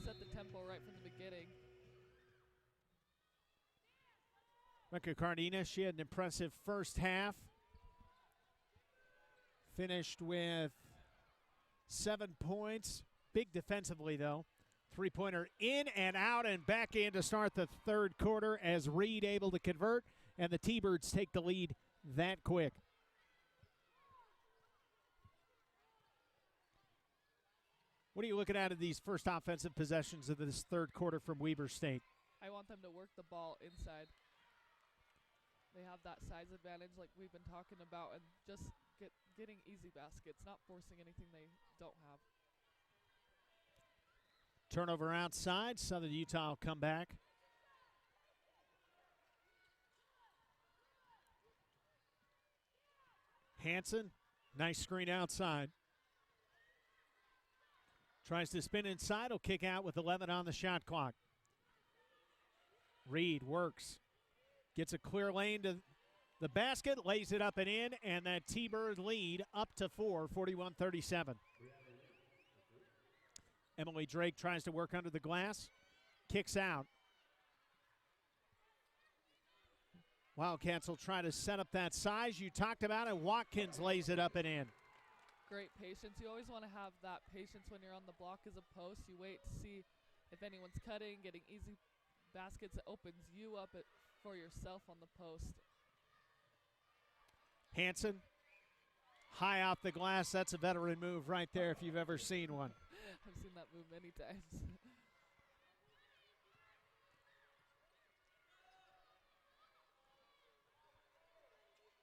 set the tempo right from the beginning. Rebecca Cardenas, she had an impressive first half. Finished with 7 points. Big defensively, though. Three-pointer in and out and back in to start the third quarter as Reed able to convert, and the T-Birds take the lead that quick. What are you looking at in these first offensive possessions of this third quarter from Weber State? I want them to work the ball inside. They have that size advantage like we've been talking about, and just getting easy baskets, not forcing anything they don't have. Turnover outside. Southern Utah will come back. Hansen, nice screen outside. Tries to spin inside, will kick out with 11 on the shot clock. Reed works. Gets a clear lane to the basket, lays it up and in, and that T-Bird lead up to 4, 41-37. Emily Drake tries to work under the glass, kicks out. Wildcats will try to set up that size you talked about, and Watkins lays it up and in. Great patience. You always want to have that patience when you're on the block as a post. You wait to see if anyone's cutting, getting easy baskets. It opens you up for yourself on the post. Hansen, high off the glass. That's a veteran move right there if you've ever seen one. I've seen that move many times.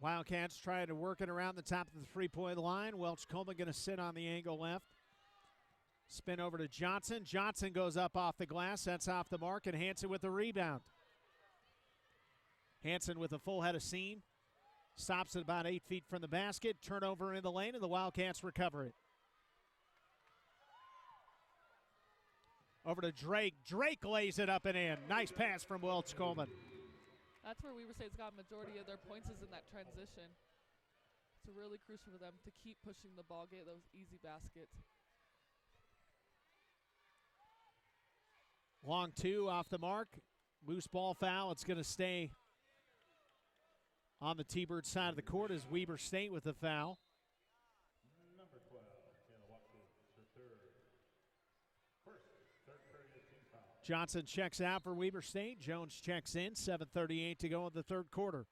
Wildcats trying to work it around the top of the three-point line. Welch Coleman going to sit on the angle left. Spin over to Johnson. Johnson goes up off the glass. That's off the mark, and Hansen with the rebound. Hansen with a full head of steam. Stops at about 8 feet from the basket. Turnover in the lane, and the Wildcats recover it. Over to Drake. Drake lays it up and in. Nice pass from Welch Coleman. That's where Weber State's got a majority of their points is in that transition. It's really crucial for them to keep pushing the ball, get those easy baskets. Long two off the mark. Loose ball foul. It's going to stay on the T-Bird side of the court as Weber State with the foul. Number 12, Taylor Watkins, the third. First, third period team foul. Johnson checks out for Weber State. Jones checks in. 7:38 to go in the third quarter.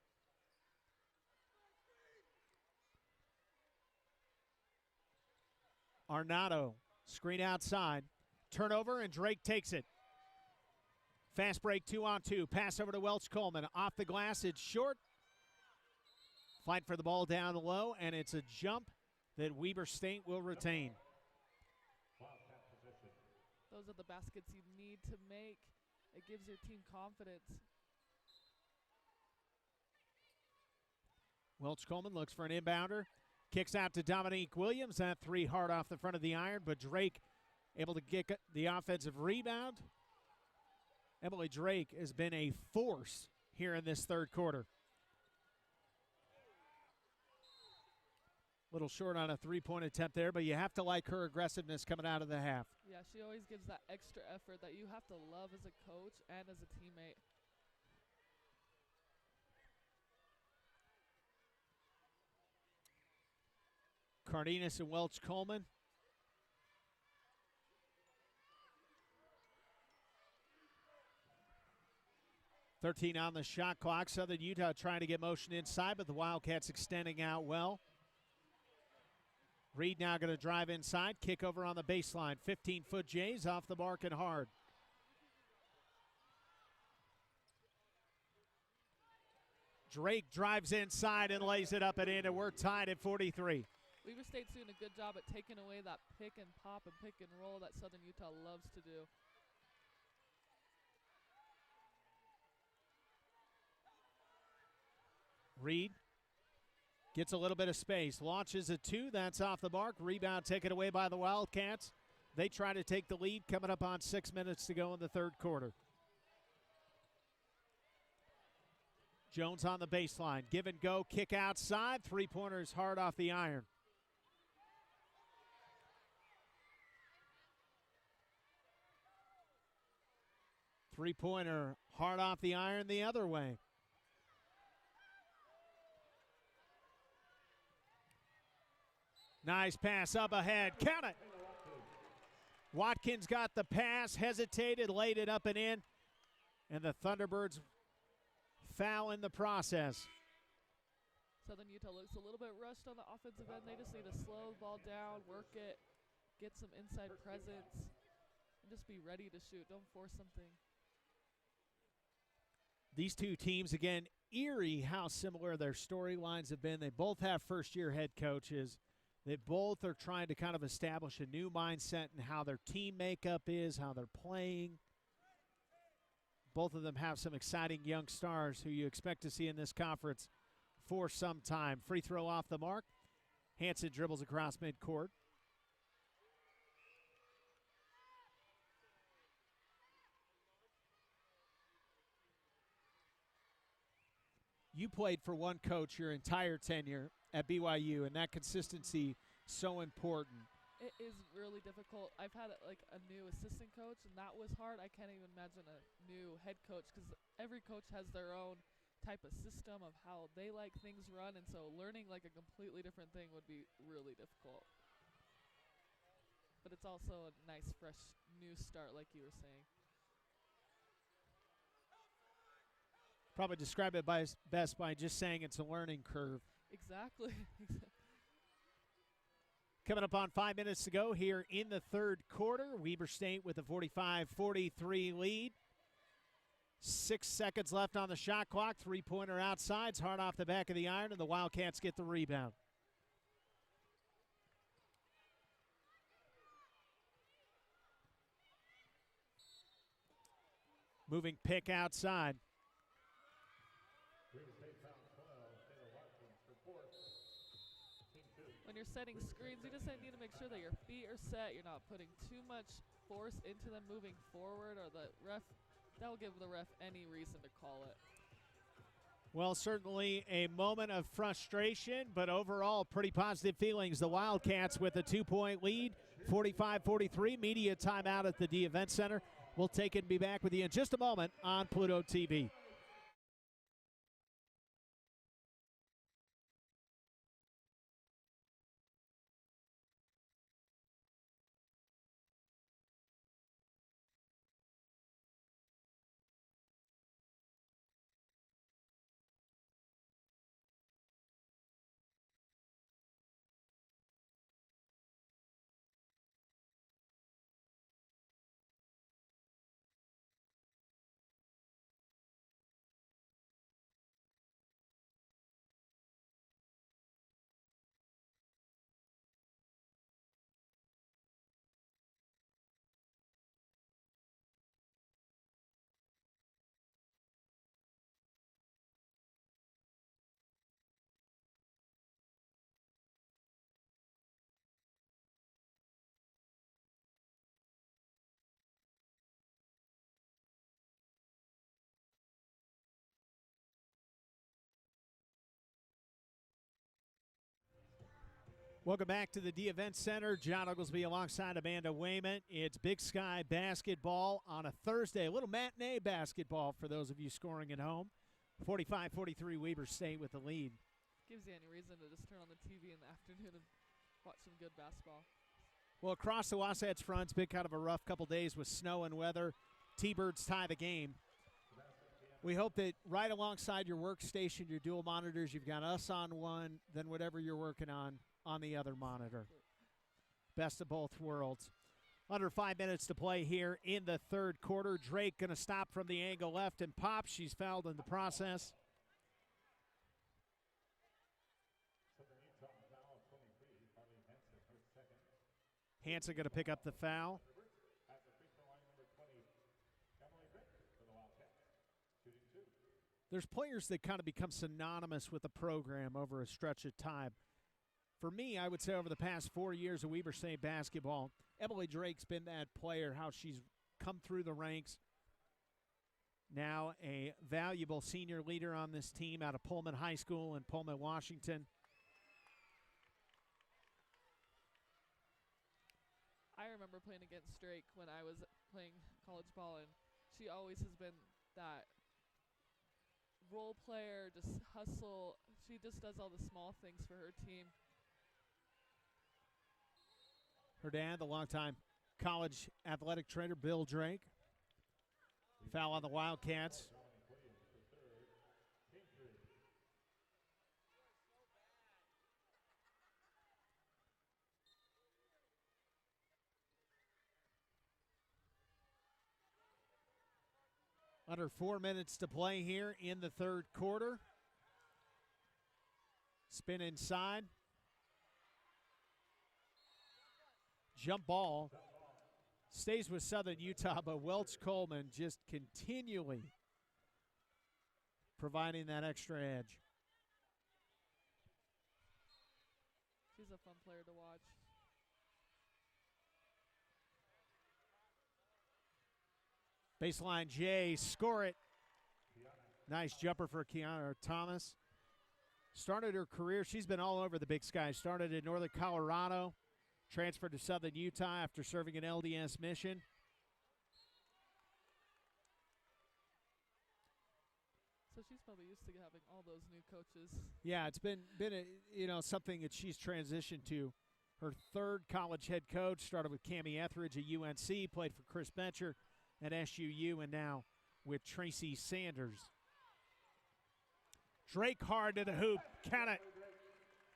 Arnado, screen outside. Turnover, and Drake takes it. Fast break, 2-on-2. Pass over to Welch Coleman. Off the glass, it's short. Fight for the ball down low, and it's a jump that Weber State will retain. Those are the baskets you need to make. It gives your team confidence. Welch Coleman looks for an inbounder. Kicks out to Dominique Williams. That three hard off the front of the iron, but Drake able to get the offensive rebound. Emily Drake has been a force here in this third quarter. Little short on a three-point attempt there, but you have to like her aggressiveness coming out of the half. Yeah, she always gives that extra effort that you have to love as a coach and as a teammate. Cardenas and Welch Coleman. .13 on the shot clock. Southern Utah trying to get motion inside, but the Wildcats extending out well. Reed now going to drive inside. Kick over on the baseline. 15-foot Jays off the mark and hard. Drake drives inside and lays it up and in, and we're tied at 43. Weber State's doing a good job at taking away that pick and pop and pick and roll that Southern Utah loves to do. Reed gets a little bit of space. Launches a two. That's off the mark. Rebound taken away by the Wildcats. They try to take the lead coming up on 6 minutes to go in the third quarter. Jones on the baseline. Give and go. Kick outside. Three-pointers hard off the iron. Three-pointer hard off the iron the other way. Nice pass up ahead. Count it. Watkins got the pass, hesitated, laid it up and in. And the Thunderbirds foul in the process. Southern Utah looks a little bit rushed on the offensive end. They just need to slow the ball down, work it, get some inside presence, and just be ready to shoot. Don't force something. These two teams, again, eerie how similar their storylines have been. They both have first-year head coaches. They both are trying to kind of establish a new mindset in how their team makeup is, how they're playing. Both of them have some exciting young stars who you expect to see in this conference for some time. Free throw off the mark. Hansen dribbles across midcourt. You played for one coach your entire tenure at BYU, and that consistency so important. It is really difficult. I've had like a new assistant coach, and that was hard. I can't even imagine a new head coach because every coach has their own type of system of how they like things run, and so learning like a completely different thing would be really difficult. But it's also a nice, fresh, new start, like you were saying. Probably describe it best by just saying it's a learning curve. Exactly. Coming up on 5 minutes to go here in the third quarter. Weber State with a 45-43 lead. 6 seconds left on the shot clock. Three-pointer outside. It's hard off the back of the iron, and the Wildcats get the rebound. Moving pick outside. When you're setting screens, you just need to make sure that your feet are set. You're not putting too much force into them moving forward, or the ref, that'll give the ref any reason to call it. Well, certainly a moment of frustration, but overall pretty positive feelings. The Wildcats with a 2-point lead, 45-43. Media timeout at the D Event Center. We'll take it and be back with you in just a moment on Pluto TV. Welcome back to the D Event Center. John Oglesby alongside Amanda Wayman. It's Big Sky basketball on a Thursday, a little matinee basketball for those of you scoring at home. 45-43 Weber State with the lead. Gives you any reason to just turn on the TV in the afternoon and watch some good basketball. Well, across the Wasatch front, it's been kind of a rough couple days with snow and weather. T-Birds tie the game. We hope that right alongside your workstation, your dual monitors, you've got us on one, then whatever you're working on the other monitor. Best of both worlds. Under 5 minutes to play here in the third quarter. Drake going to stop from the angle left and pop. She's fouled in the process. Hansen going to pick up the foul. There's players that kind of become synonymous with the program over a stretch of time. For me, I would say over the past 4 years of Weber State basketball, Emily Drake's been that player, how she's come through the ranks. Now a valuable senior leader on this team out of Pullman High School in Pullman, Washington. I remember playing against Drake when I was playing college ball, and she always has been that role player, just hustle. She just does all the small things for her team. Her dad, the longtime college athletic trainer, Bill Drake. Foul on the Wildcats. Under 4 minutes to play here in the third quarter. Spin inside. Jump ball. Stays with Southern Utah, but Welch Coleman just continually providing that extra edge. She's a fun player to watch. Baseline J, score it. Nice jumper for Kiana Thomas. Started her career, she's been all over the Big Sky. Started in Northern Colorado, transferred to Southern Utah after serving an LDS mission. So she's probably used to having all those new coaches. Yeah, it's been something that she's transitioned to. Her third college head coach started with Cammie Etheridge at UNC, played for Chris Bencher at SUU, and now with Tracy Sanders. Drake hard to the hoop. Count it.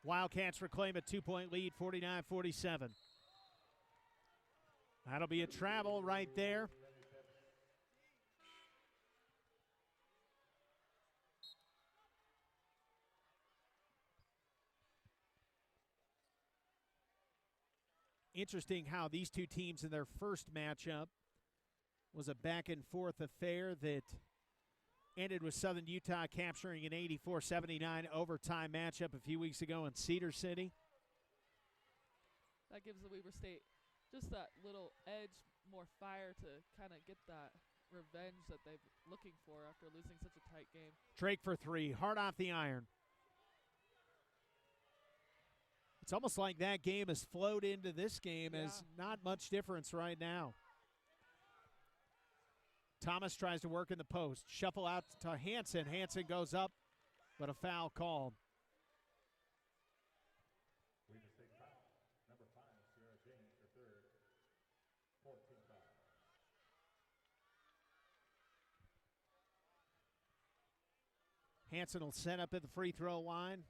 Wildcats reclaim a 2-point lead, 49-47. That'll be a travel right there. Interesting how these two teams in their first matchup was a back-and-forth affair that ended with Southern Utah capturing an 84-79 overtime matchup a few weeks ago in Cedar City. That gives the Weber State just that little edge, more fire to kind of get that revenge that they're looking for after losing such a tight game. Drake for three, hard off the iron. It's almost like that game has flowed into this game as not much difference right now. Thomas tries to work in the post. Shuffle out to Hansen. Hansen goes up, but a foul called. Weber State foul. Number 5, Sierra James, her third. 14 foul. Hansen will set up at the free throw line.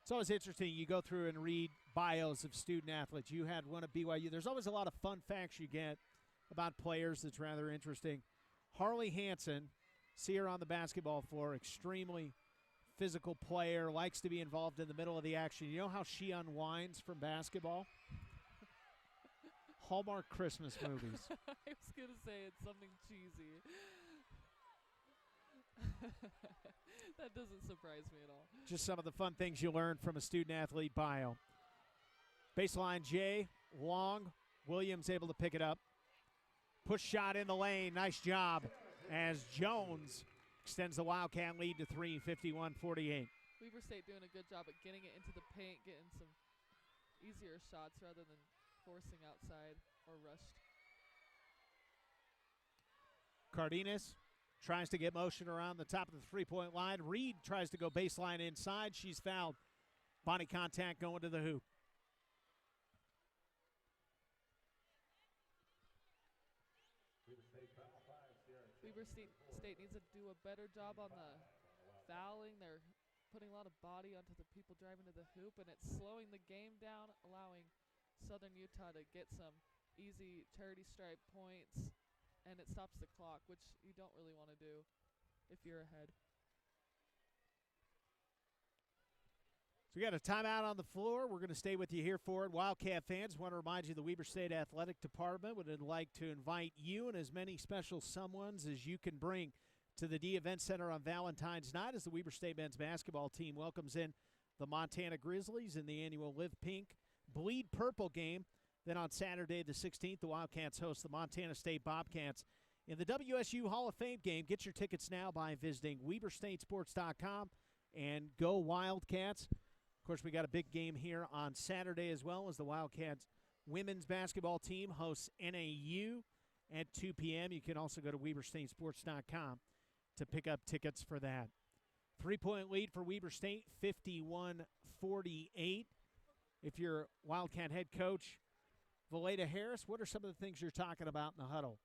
It's always interesting. You go through and read bios of student athletes. You had one at BYU. There's always a lot of fun facts you get about players that's rather interesting. Harley Hansen, see her on the basketball floor, extremely physical player, likes to be involved in the middle of the action. You know how she unwinds from basketball? Hallmark Christmas movies. I was going to say it's something cheesy. That doesn't surprise me at all. Just some of the fun things you learn from a student-athlete bio. Baseline J, long. Williams able to pick it up. Push shot in the lane. Nice job as Jones extends the Wildcat lead to 3, 51-48. Weber State doing a good job at getting it into the paint, getting some easier shots rather than forcing outside or rushed. Cardenas tries to get motion around the top of the three-point line. Reed tries to go baseline inside. She's fouled. Body contact going to the hoop. Weber State needs to do a better job on the fouling. They're putting a lot of body onto the people driving to the hoop, and it's slowing the game down, allowing Southern Utah to get some easy charity stripe points, and it stops the clock, which you don't really want to do if you're ahead. So we got a timeout on the floor. We're going to stay with you here for it. Wildcat fans, want to remind you the Weber State Athletic Department would like to invite you and as many special someones as you can bring to the D Event Center on Valentine's night as the Weber State men's basketball team welcomes in the Montana Grizzlies in the annual Live Pink, Bleed Purple game. Then on Saturday the 16th, the Wildcats host the Montana State Bobcats in the WSU Hall of Fame game. Get your tickets now by visiting WeberStateSports.com and go Wildcats. Of course, we got a big game here on Saturday as well as the Wildcats women's basketball team hosts NAU at 2 p.m. You can also go to WeberStateSports.com to pick up tickets for that. 3-point lead for Weber State, 51-48. If you're Wildcat head coach Valeda Harris, what are some of the things you're talking about in the huddle?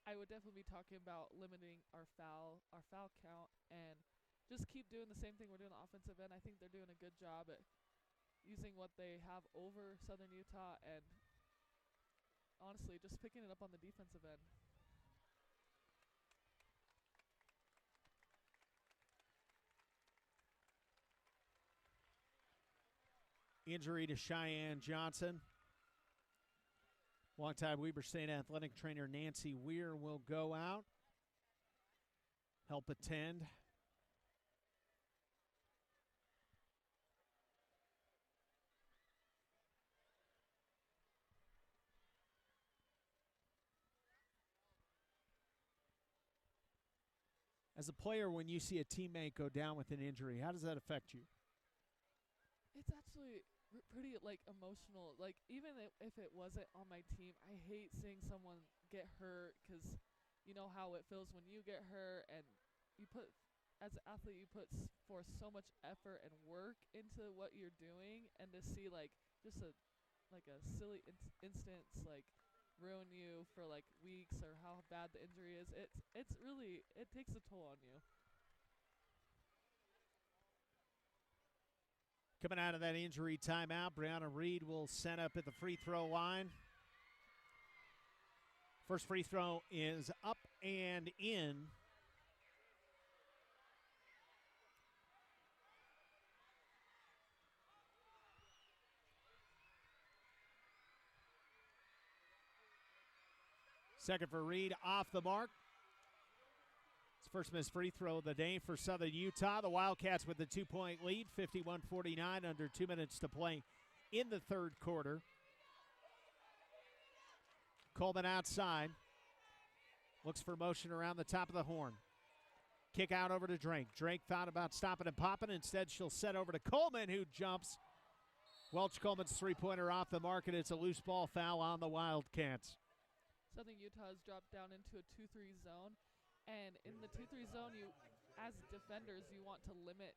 I would definitely be talking about limiting our foul count, and just keep doing the same thing we're doing on the offensive end. I think they're doing a good job at using what they have over Southern Utah, and honestly, just picking it up on the defensive end. Injury to Cheyenne Johnson. Longtime Weber State athletic trainer Nancy Weir will go out, help attend. As a player, when you see a teammate go down with an injury, how does that affect you? It's actually pretty, like, emotional. Like, even if it wasn't on my team, I hate seeing someone get hurt, because you know how it feels when you get hurt, and as an athlete, you put forth so much effort and work into what you're doing, and to see, like, just a silly instance, like, ruin you for, like, weeks, or how bad the injury is, it's really, it takes a toll on you. Coming out of that injury timeout, Brianna Reed will set up at the free throw line. First free throw is up and in. Second for Reed, off the mark. It's first missed free throw of the day for Southern Utah. The Wildcats with the 2-point lead, 51-49, under 2 minutes to play in the third quarter. Coleman outside. Looks for motion around the top of the horn. Kick out over to Drake. Drake thought about stopping and popping. Instead, she'll set over to Coleman, who jumps. Welch Coleman's three-pointer off the mark, and it's a loose ball foul on the Wildcats. Southern Utah has dropped down into a 2-3 zone, and in the 2-3 zone, you, as defenders, you want to limit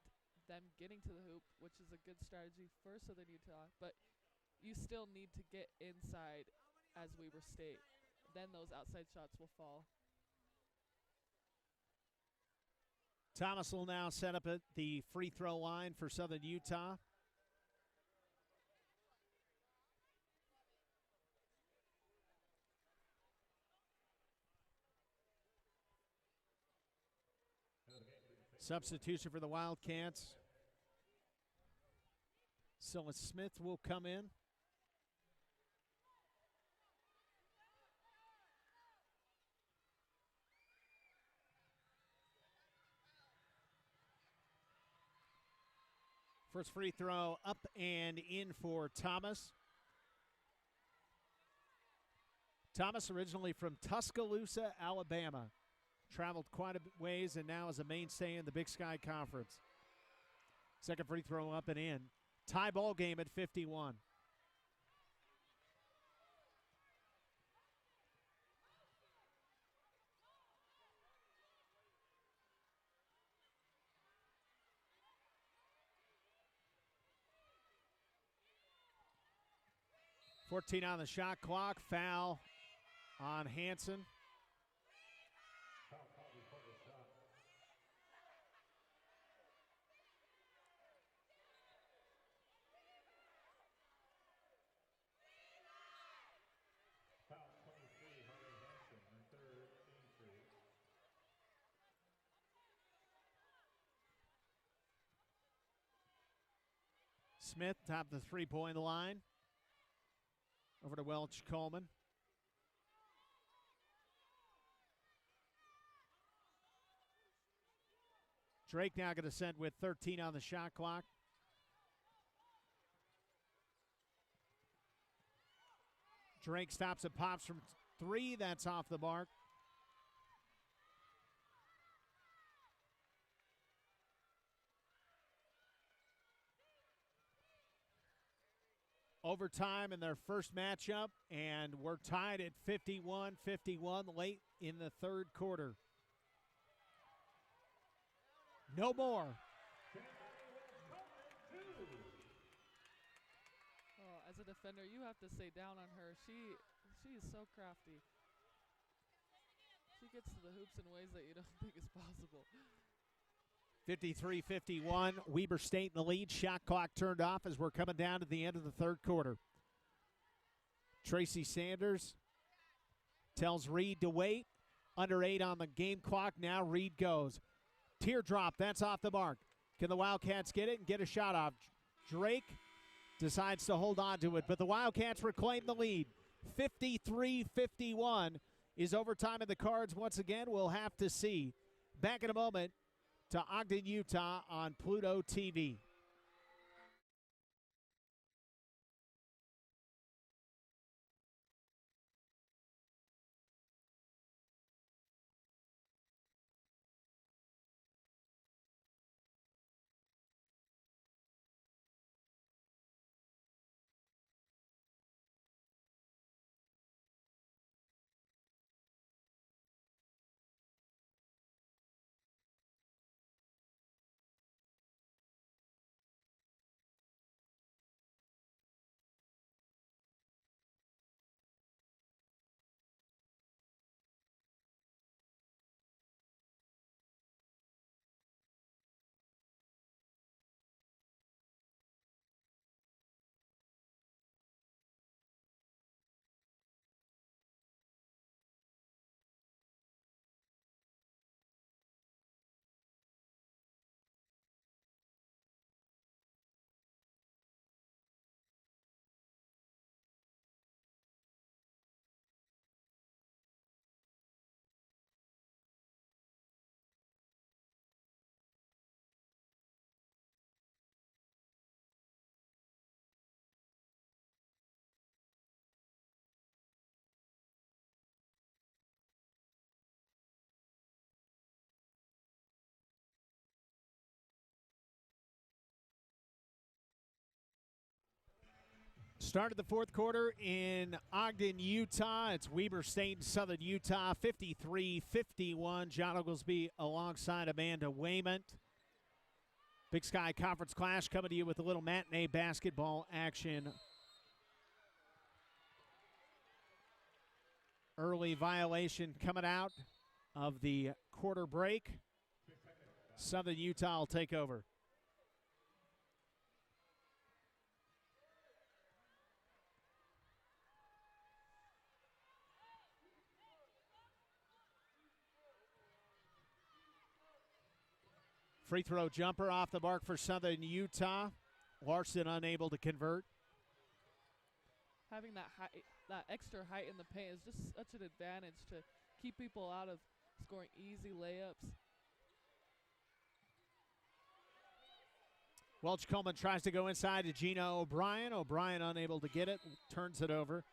them getting to the hoop, which is a good strategy for Southern Utah, but you still need to get inside as Weber State. Then those outside shots will fall. Thomas will now set up at the free throw line for Southern Utah. Substitution for the Wildcats. Scylla Smith will come in. First free throw up and in for Thomas. Thomas originally from Tuscaloosa, Alabama. Traveled quite a ways and now is a mainstay in the Big Sky Conference. Second free throw up and in. Tie ball game at 51. .14 on the shot clock. Foul on Hanson. Smith top the three-point line. Over to Welch Coleman. Drake now going to send with 13 on the shot clock. Drake stops and pops from three. That's off the mark. overtime in their first matchup, and we're tied at 51-51 late in the third quarter. No more. Oh, as a defender, you have to stay down on her. She is so crafty. She gets to the hoops in ways that you don't think is possible. 53-51, Weber State in the lead. Shot clock turned off as we're coming down to the end of the third quarter. Tracy Sanders tells Reed to wait. Under 8 on the game clock. Now Reed goes. Teardrop, that's off the mark. Can the Wildcats get it and get a shot off? Drake decides to hold on to it, but the Wildcats reclaim the lead. 53-51 is overtime in the cards once again. We'll have to see. Back in a moment to Ogden, Utah on Pluto TV. Start of the fourth quarter in Ogden, Utah. It's Weber State and Southern Utah, 53-51. John Oglesby alongside Amanda Wayment. Big Sky Conference Clash coming to you with a little matinee basketball action. Early violation coming out of the quarter break. Southern Utah will take over. Free throw jumper off the mark for Southern Utah. Larson unable to convert. Having that extra height in the paint is just such an advantage to keep people out of scoring easy layups. Welch Coleman tries to go inside to Gina O'Brien. O'Brien unable to get it, turns it over.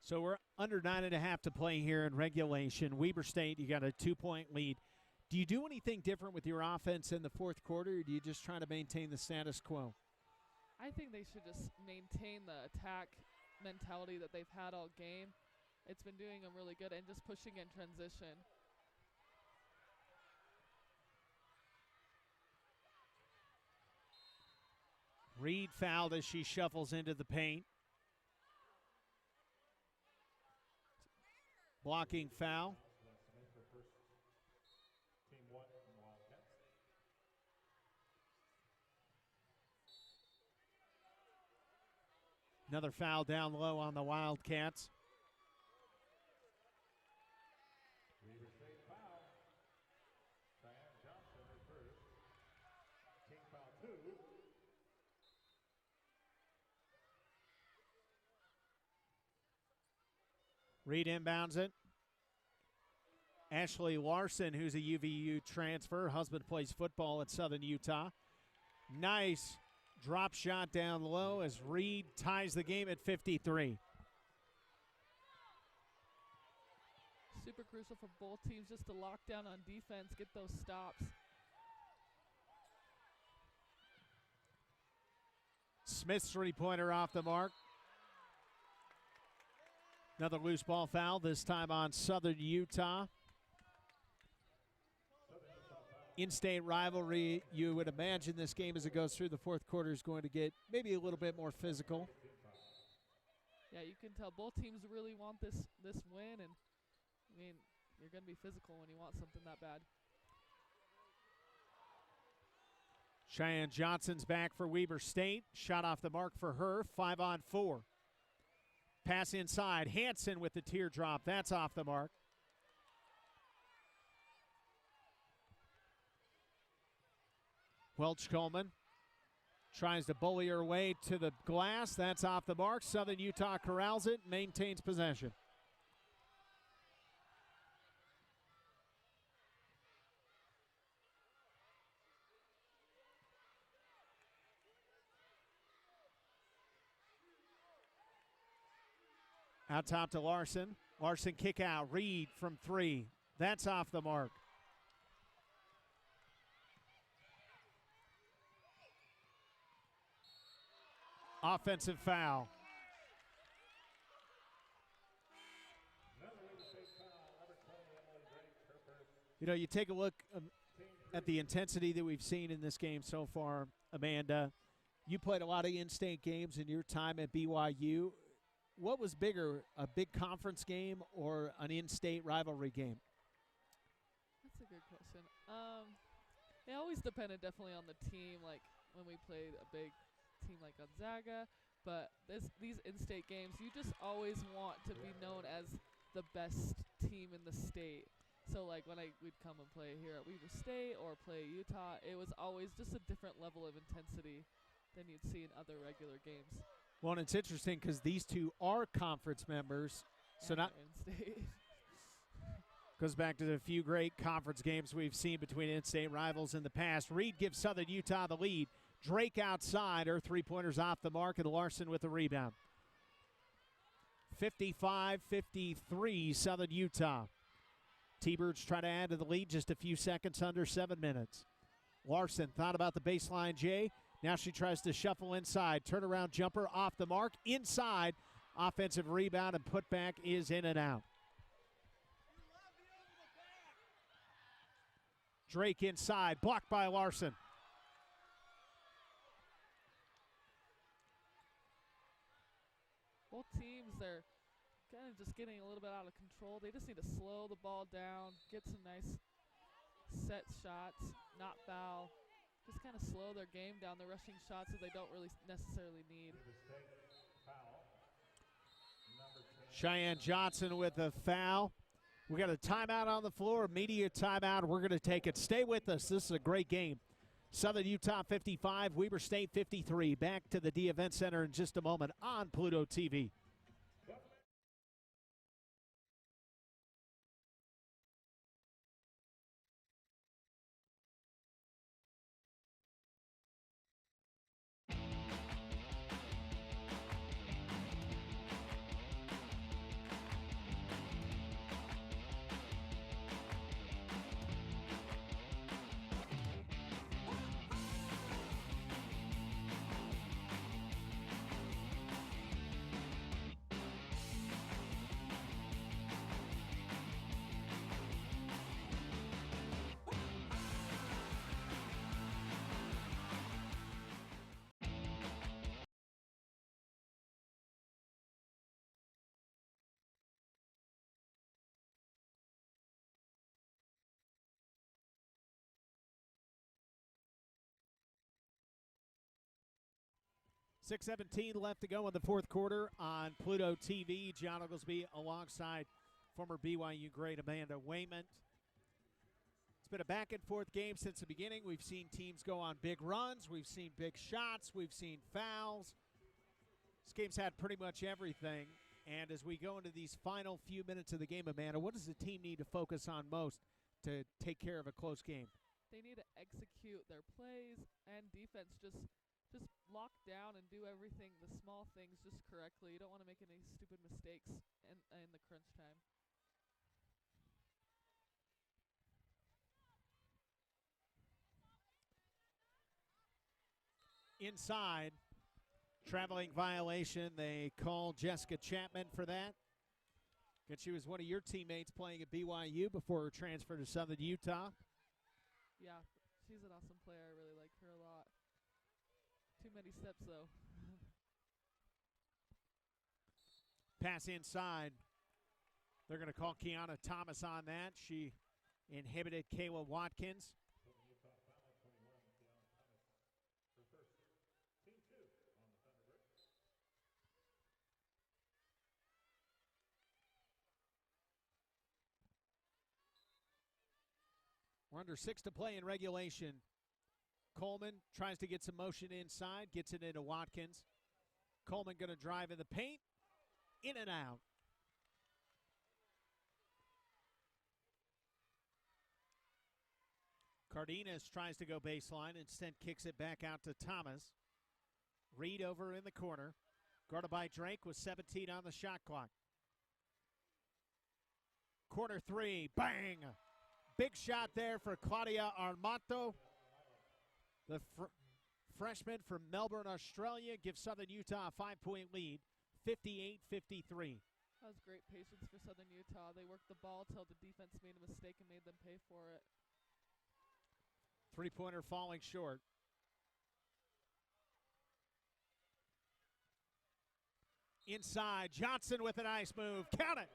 So we're under 9.5 to play here in regulation. Weber State, you got a 2-point lead. Do you do anything different with your offense in the fourth quarter, or do you just try to maintain the status quo? I think they should just maintain the attack mentality that they've had all game. It's been doing them really good, and just pushing in transition. Reed fouled as she shuffles into the paint. Blocking foul. Another foul down low on the Wildcats. Weber State foul. Diane Johnson is first. Team foul 2. Reed inbounds it. Ashley Larson, who's a UVU transfer. Husband plays football at Southern Utah. Nice drop shot down low as Reed ties the game at 53. Super crucial for both teams just to lock down on defense, get those stops. Smith's three-pointer off the mark. Another loose ball foul, this time on Southern Utah. In-state rivalry, you would imagine this game as it goes through the fourth quarter is going to get maybe a little bit more physical. Yeah, you can tell both teams really want this win, and I mean, you're going to be physical when you want something that bad. Cheyenne Johnson's back for Weber State. Shot off the mark for her, 5-on-4. Pass inside, Hanson with the teardrop. That's off the mark. Welch Coleman tries to bully her way to the glass. That's off the mark. Southern Utah corrals it, maintains possession. Out top to Larson. Larson kick out. Reed from three. That's off the mark. Offensive foul. You know, you take a look at the intensity that we've seen in this game so far, Amanda. You played a lot of in-state games in your time at BYU. What was bigger, a big conference game or an in-state rivalry game? That's a good question. It always depended definitely on the team, like when we played a big team like Gonzaga, but these in-state games, you just always want to be known as the best team in the state. So like when we'd come and play here at Weber State or play Utah, it was always just a different level of intensity than you'd see in other regular games. Well, and it's interesting because these two are conference members. So not in-state. Goes back to the few great conference games we've seen between in-state rivals in the past. Reed gives Southern Utah the lead. Drake outside. Her three-pointers off the mark, and Larson with the rebound. 55-53, Southern Utah. T-Birds try to add to the lead, just a few seconds under 7 minutes. Larson thought about the baseline, Jay. Now she tries to shuffle inside. Turnaround jumper off the mark. Inside. Offensive rebound and putback is in and out. Drake inside. Blocked by Larson. Both teams, they're kind of just getting a little bit out of control. They just need to slow the ball down, get some nice set shots, not foul. Just kind of slow their game down. They're rushing shots that they don't really necessarily need. Cheyenne Johnson with a foul. We got a timeout on the floor, media timeout. We're going to take it. Stay with us. This is a great game. Southern Utah 55, Weber State 53. Back to the D Event Center in just a moment on Pluto TV. .6:17 left to go in the fourth quarter on Pluto TV. John Oglesby alongside former BYU great Amanda Wayment. It's been a back-and-forth game since the beginning. We've seen teams go on big runs. We've seen big shots. We've seen fouls. This game's had pretty much everything. And as we go into these final few minutes of the game, Amanda, what does the team need to focus on most to take care of a close game? They need to execute their plays and defense. Just lock down and do everything, the small things, just correctly. You don't want to make any stupid mistakes in the crunch time. inside. Traveling violation. They call Jessica Chapman for that. And she was one of your teammates playing at BYU before her transfer to Southern Utah. Yeah, she's an awesome player. I really like her a lot. Too many steps, though. Pass inside. They're going to call Kiana Thomas on that. She inhibited Kayla Watkins. Southern Utah foul, 21, Keon Thomas. Her first. Team 2 on the Thunder break. We're under 6 to play in regulation. Coleman tries to get some motion inside, gets it into Watkins. Coleman going to drive in the paint, in and out. Cardenas tries to go baseline, instead kicks it back out to Thomas. Reed over in the corner, guarded by Drake with 17 on the shot clock. Corner 3, bang! Big shot there for Claudia Armato. The freshman from Melbourne, Australia, gives Southern Utah a 5-point lead, 58-53. That was great patience for Southern Utah. They worked the ball till the defense made a mistake and made them pay for it. Three-pointer falling short. Inside, Johnson with a nice move. Count it.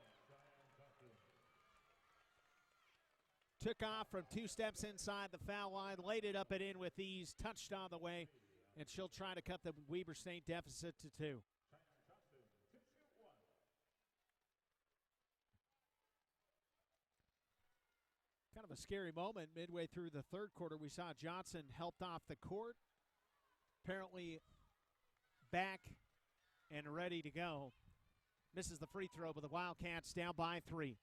Took off from 2 steps inside the foul line, laid it up and in with ease, touched on the way, and she'll try to cut the Weber State deficit to 2. Kind of a scary moment midway through the third quarter. We saw Johnson helped off the court, apparently back and ready to go. Misses the free throw, but the Wildcats down by 3.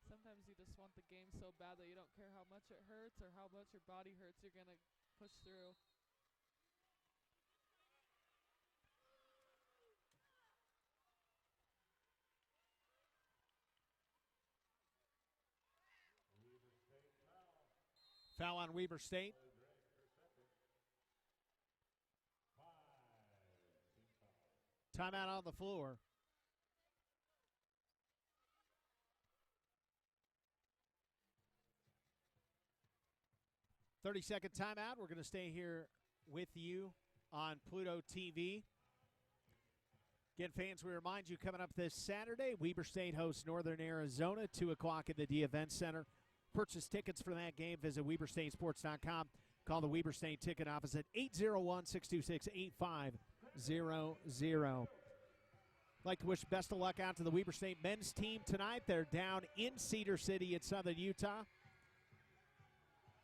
Sometimes you just want the game so bad that you don't care how much it hurts or how much your body hurts. You're going to push through. Foul on Weber State. Timeout on the floor. "30-second timeout. We're going to stay here with you on Pluto TV. Again, fans, we remind you, coming up this Saturday, Weber State hosts Northern Arizona, 2 o'clock at the D Event Center. Purchase tickets for that game. Visit WeberStateSports.com. Call the Weber State ticket office at 801-626-8500. Like to wish best of luck out to the Weber State men's team tonight. They're down in Cedar City in Southern Utah.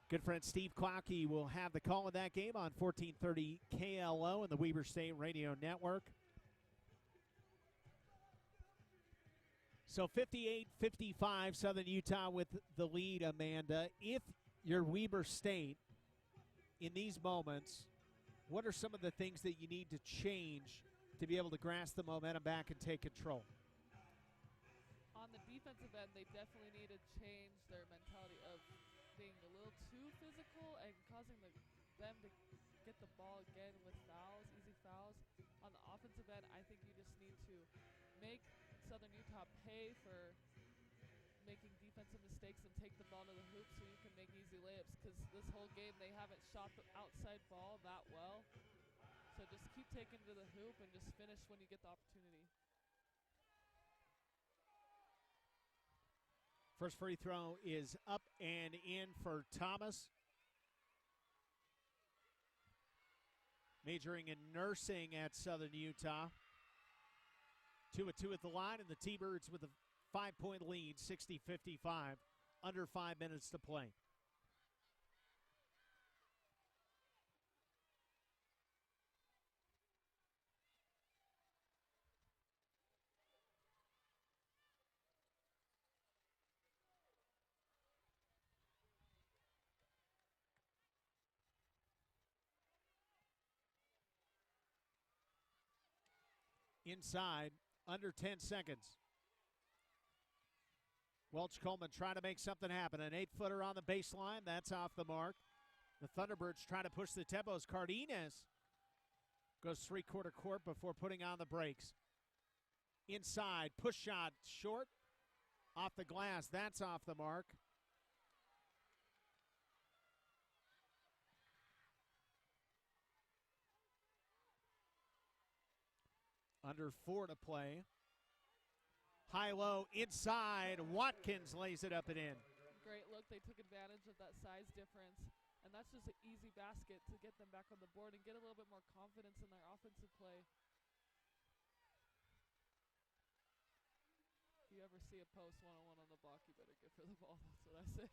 Good friend Steve Clockey will have the call of that game on 1430 KLO and the Weber State Radio Network. So 58-55, Southern Utah with the lead, Amanda. If you're Weber State in these moments, what are some of the things that you need to change to be able to grasp the momentum back and take control? On the defensive end, they definitely need to change their mentality of being a little too physical and causing them to get the ball again with fouls, easy fouls. On the offensive end, I think you just need to make Southern Utah pay for making defensive mistakes and take the ball to the hoop so you can make easy layups, because this whole game they haven't shot the outside ball that well. So just keep taking to the hoop and just finish when you get the opportunity. First free throw is up and in for Thomas. Majoring in nursing at Southern Utah. 2 of 2 at the line, and the T-Birds with a 5-point lead, 60-55, under 5 minutes to play. Inside, under 10 seconds. Welch Coleman trying to make something happen. An 8-footer on the baseline. That's off the mark. The Thunderbirds try to push the tempo as Cardenas goes three-quarter court before putting on the brakes. Inside, push shot short, off the glass. That's off the mark. Under 4 to play. High-low inside. Watkins lays it up and in. Great look. They took advantage of that size difference. And that's just an easy basket to get them back on the board and get a little bit more confidence in their offensive play. If you ever see a post one-on-one on the block, you better get for the ball. That's what I say.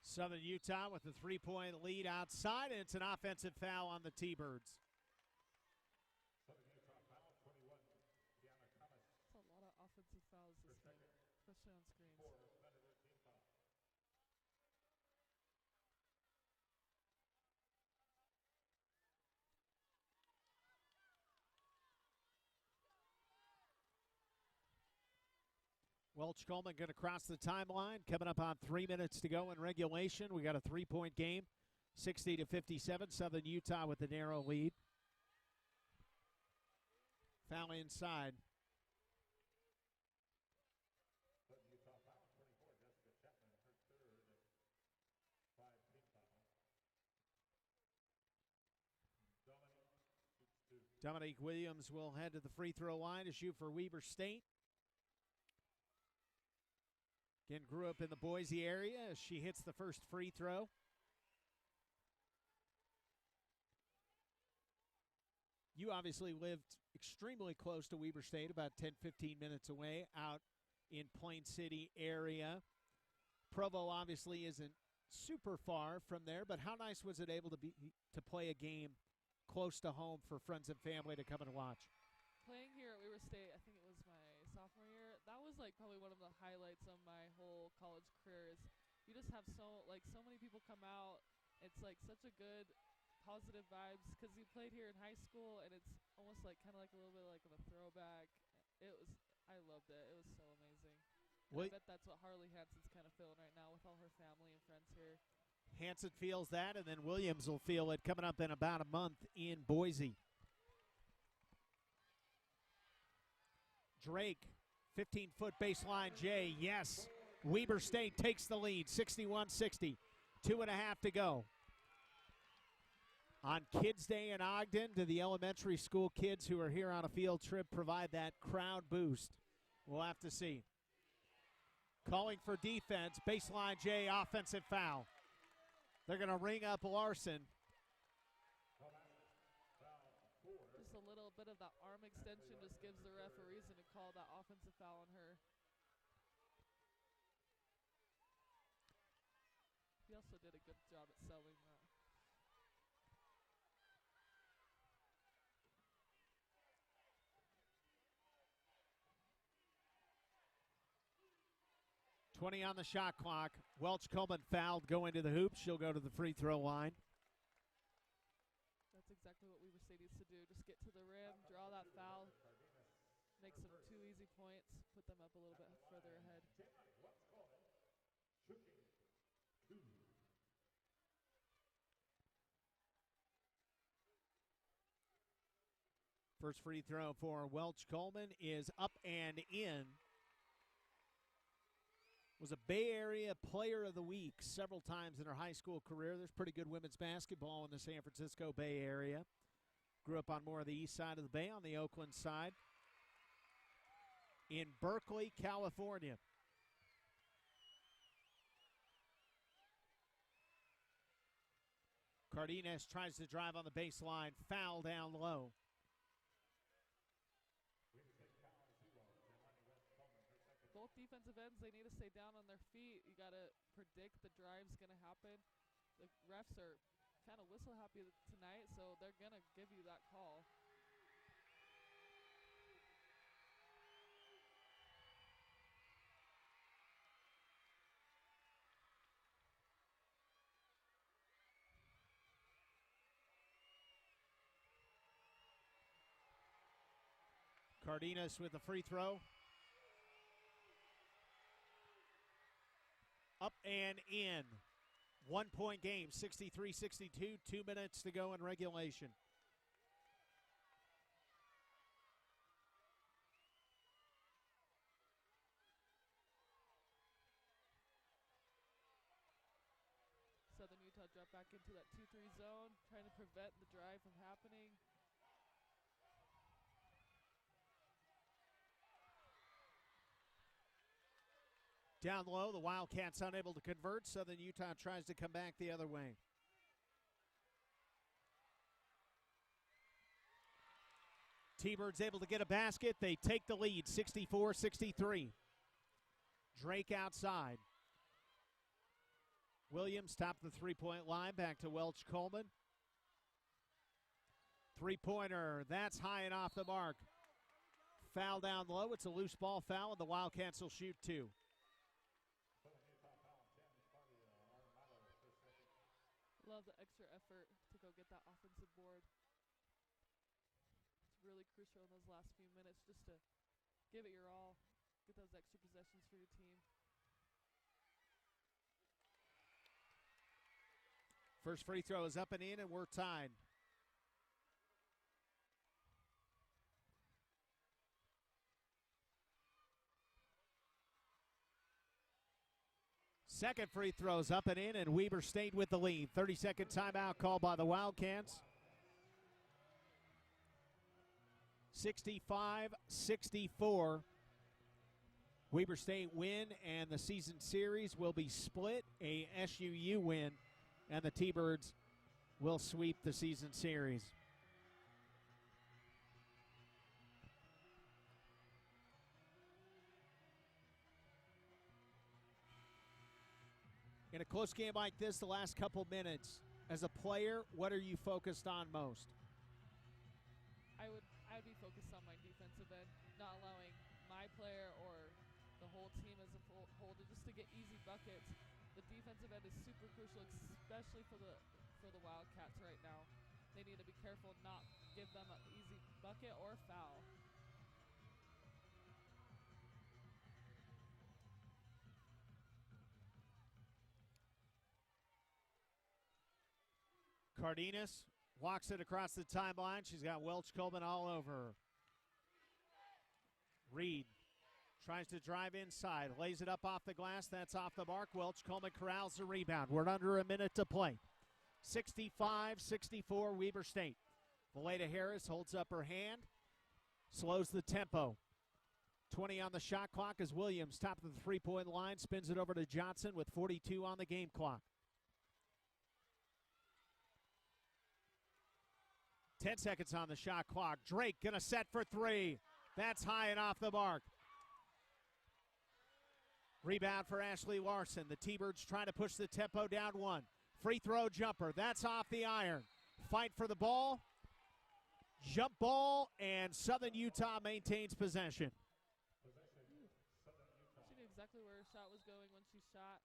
Southern Utah with a 3-point lead outside, and it's an offensive foul on the T-Birds. Southern Utah foul, 21. Deanna Thomas. That's a lot of offensive fouls this game, especially on screens. 4 Predator team foul. Welch Coleman going to cross the timeline. Coming up on 3 minutes to go in regulation. We got a 3-point game, 60-57. Southern Utah with the narrow lead. Foul inside. Southern Utah foul, 24. Jessica Chapman, her third. 5 team foul. Dominique Williams will head to the free throw line to shoot for Weber State. Again, grew up in the Boise area as she hits the first free throw. You obviously lived extremely close to Weber State, about 10, 15 minutes away, out in Plain City area. Provo obviously isn't super far from there, but how nice was it able to be to play a game close to home for friends and family to come and watch? Playing here at Weber State, I think it was my sophomore year, that was like probably one of the highlights of my whole college career. Is you just have so many people come out. It's like such a good positive vibes because you played here in high school, and it's almost like kind of like a little bit like of a throwback. I loved it. It was so amazing. I bet that's what Harley Hanson's kind of feeling right now with all her family and friends here. Hanson feels that, and then Williams will feel it coming up in about a month in Boise. Drake, 15-foot baseline J, yes. Weber State takes the lead, 61-60. 2.5 to go. On Kids Day in Ogden, do the elementary school kids who are here on a field trip provide that crowd boost? We'll have to see. Calling for defense, baseline J, offensive foul. They're going to ring up Larson. Just a little bit of that arm extension just gives the ref a reason to call that offensive foul on her. He also did a good job at selling that. .20 on the shot clock. Welch Coleman fouled going to the hoop. She'll go to the free throw line. That's exactly what Weber State needs to do. Just get to the rim, draw that foul, make some 2 easy points, put them up a little bit further ahead. First free throw for Welch Coleman is up and in. Was a Bay Area Player of the Week several times in her high school career. There's pretty good women's basketball in the San Francisco Bay Area. Grew up on more of the east side of the Bay, on the Oakland side. In Berkeley, California. Cardenas tries to drive on the baseline. Foul down low. Both defensive ends, they need to stay down on their feet. You got to predict the drive's going to happen. The refs are kind of whistle happy tonight, so they're going to give you that call. Cardenas with the free throw. Up and in. 1 point game, 63-62, 2 minutes to go in regulation. Southern Utah drop back into that 2-3 zone, trying to prevent the drive from happening. Down low, the Wildcats unable to convert. Southern Utah tries to come back the other way. T-Birds able to get a basket. They take the lead, 64-63. Drake outside. Williams top the three-point line, back to Welch Coleman. Three-pointer, that's high and off the mark. Foul down low, it's a loose ball foul, and the Wildcats will shoot two. Love the extra effort to go get that offensive board. It's really crucial in those last few minutes just to give it your all, get those extra possessions for your team. First free throw is up and in, and we're tied. Second free throws up and in, and Weber State with the lead. 30-second timeout called by the Wildcats. 65-64. Weber State win, and the season series will be split. A SUU win, and the T-Birds will sweep the season series. In a close game like this, the last couple minutes, as a player, what are you focused on most? I'd be focused on my defensive end, not allowing my player or the whole team as a whole just to get easy buckets. The defensive end is super crucial, especially for the Wildcats right now. They need to be careful not give them an easy bucket or foul. Cardenas walks it across the timeline. She's got Welch Coleman all over her. Reed tries to drive inside, lays it up off the glass. That's off the mark. Welch Coleman corrals the rebound. We're under a minute to play. 65-64 Weber State. Valeda Harris holds up her hand, slows the tempo. 20 on the shot clock as Williams, top of the three-point line, spins it over to Johnson with 42 on the game clock. 10 seconds on the shot clock. Drake gonna set for three. That's high and off the mark. Rebound for Ashley Larson. The T-Birds trying to push the tempo down one. Free throw jumper. That's off the iron. Fight for the ball. Jump ball, and Southern Utah maintains possession. She knew exactly where her shot was going when she shot.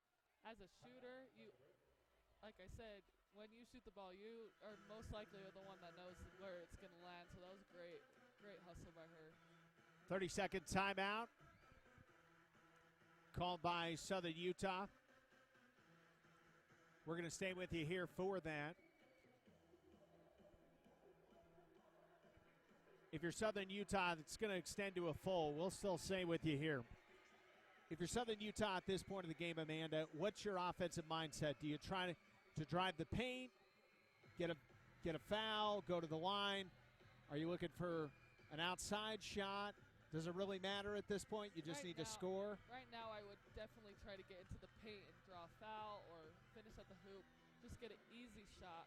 As a shooter, like I said, when you shoot the ball, you are most likely the one that knows where it's going to land. So that was great hustle by her. 30-second timeout called by Southern Utah. We're going to stay with you here for that. If you're Southern Utah, it's going to extend to a full. We'll still stay with you here. If you're Southern Utah at this point of the game, Amanda, what's your offensive mindset? Do you try to drive the paint, get a foul, go to the line? Are you looking for an outside shot? Does it really matter at this point? You just need to score? Right now, I would definitely try to get into the paint and draw a foul or finish at the hoop. Just get an easy shot.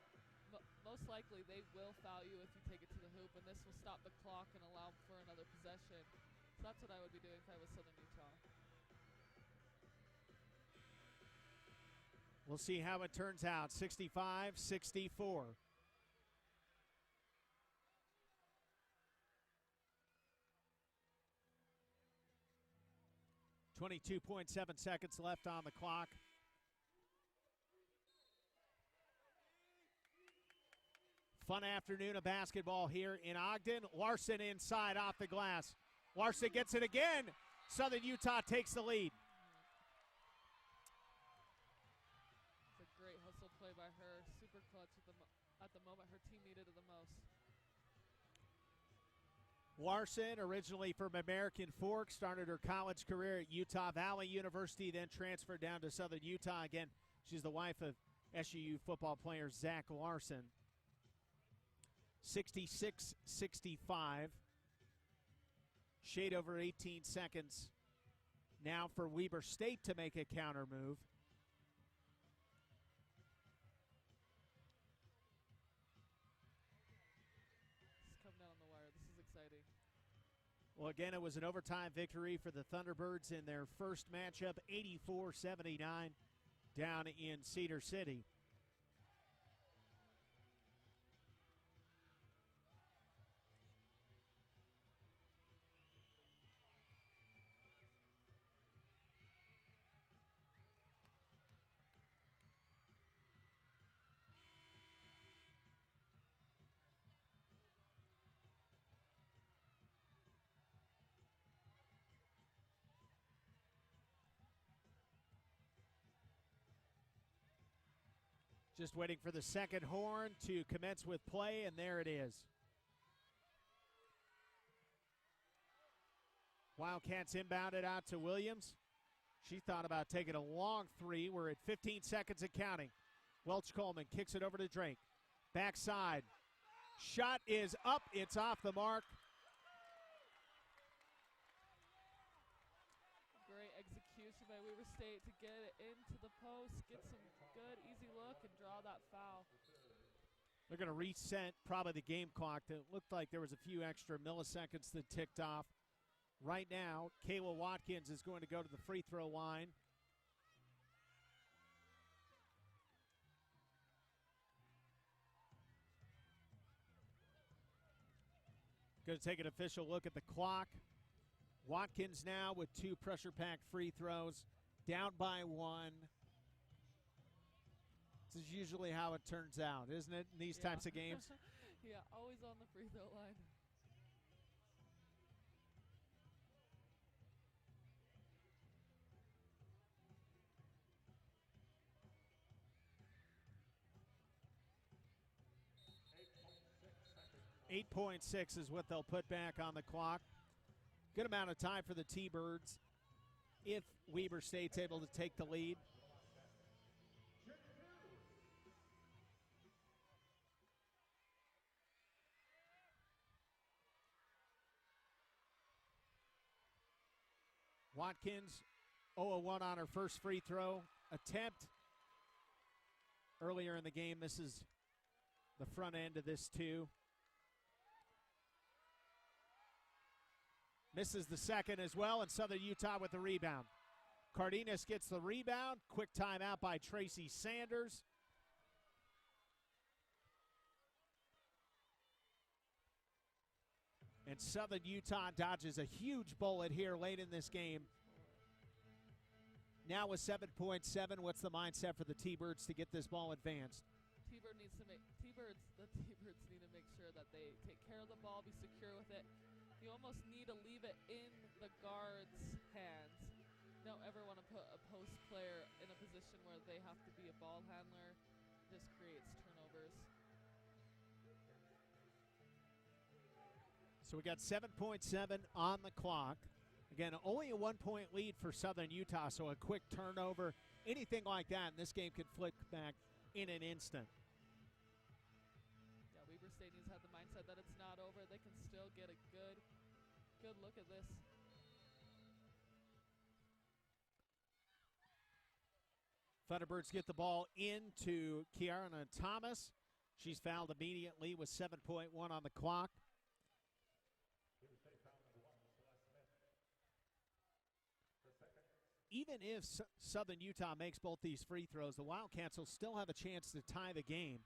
Most likely, they will foul you if you take it to the hoop, and this will stop the clock and allow for another possession. So that's what I would be doing if I was Southern Utah. We'll see how it turns out. 65-64. .7 seconds left on the clock. Fun afternoon of basketball here in Ogden. Larson inside off the glass. Larson gets it again. Southern Utah takes the lead. It's a great hustle play by her. Super clutch at the moment her team needed it the most. Larson, originally from American Fork, started her college career at Utah Valley University, then transferred down to Southern Utah. Again, she's the wife of SUU football player Zach Larson. 66-65. Shade over 18 seconds now for Weber State to make a counter move. It's come down on the wire. This is exciting. Well, again, it was an overtime victory for the Thunderbirds in their first matchup, 84-79 down in Cedar City. Just waiting for the second horn to commence with play, and there it is. Wildcats inbounded out to Williams. She thought about taking a long three. We're at 15 seconds and counting. Welch Coleman kicks it over to Drake. Backside. Shot is up. It's off the mark. Great execution by Weber State to get it into the post, get some good, easy look, and draw that foul. They're going to reset probably the game clock. It looked like there was a few extra milliseconds that ticked off. Right now, Kayla Watkins is going to go to the free throw line. Going to take an official look at the clock. Watkins now with 2 pressure-packed free throws, down by 1. This is usually how it turns out, isn't it, in these types of games? Yeah, always on the free throw line. .6 is what they'll put back on the clock. Good amount of time for the T-Birds if Weber State's able to take the lead. Watkins 0-1 on her first free throw attempt. Earlier in the game, misses the front end of this too. Misses the second as well, and Southern Utah with the rebound. Cardenas gets the rebound. Quick timeout by Tracy Sanders. And Southern Utah dodges a huge bullet here late in this game. Now with 7.7, what's the mindset for the T-Birds to get this ball advanced? The T-Birds need to make sure that they take care of the ball, be secure with it. You almost need to leave it in the guard's hands. You don't ever want to put a post player in a position where they have to be a ball handler. This creates turnovers. So we got 7.7 on the clock. Again, only a 1-point lead for Southern Utah, so a quick turnover, anything like that, and this game can flick back in an instant. Yeah, Weber State needs to have the mindset that it's not over. They can still get a good look at this. Thunderbirds get the ball into Kiarna Thomas. She's fouled immediately with 7.1 on the clock. Even if Southern Utah makes both these free throws, the Wildcats will still have a chance to tie the game.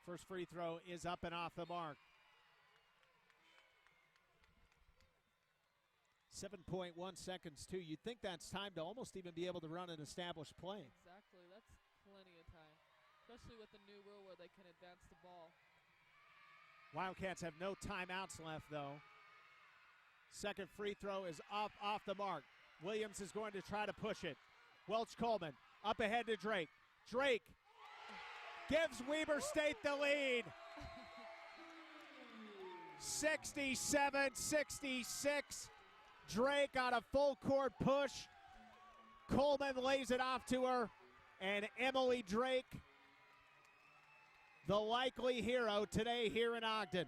First free throw is up and off the mark. 7.1 seconds, too. You'd think that's time to almost even be able to run an established play. Exactly. That's plenty of time, especially with the new rule where they can advance the ball. Wildcats have no timeouts left, though. Second free throw is up off the mark. Williams is going to try to push it. Welch Coleman up ahead to Drake. Drake gives Weber State the lead. 67-66. Drake on a full court push. Coleman lays it off to her. And Emily Drake, the likely hero today here in Ogden.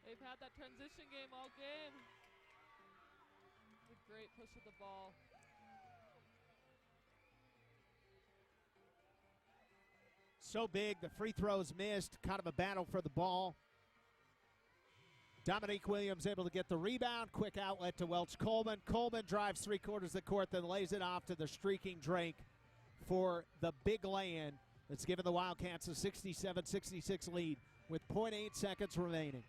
They've had that transition game all game. A great push of the ball. So big, the free throws missed. Kind of a battle for the ball. Dominique Williams able to get the rebound. Quick outlet to Welch Coleman. Coleman drives 3/4 of the court, then lays it off to the streaking Drake for the big lay-in that's given the Wildcats a 67-66 lead with 0.8 seconds remaining.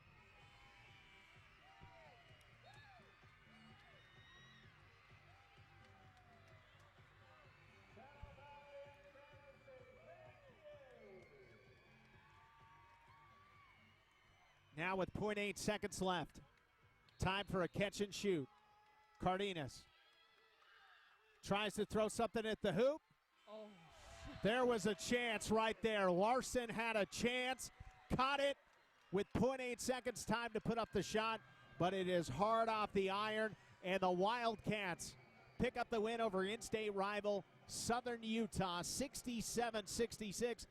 Now with 0.8 seconds left, time for a catch and shoot. Cardenas tries to throw something at the hoop. Oh. There was a chance right there. Larson had a chance, caught it with 0.8 seconds time to put up the shot, but it is hard off the iron, and the Wildcats pick up the win over in-state rival Southern Utah, 67-66.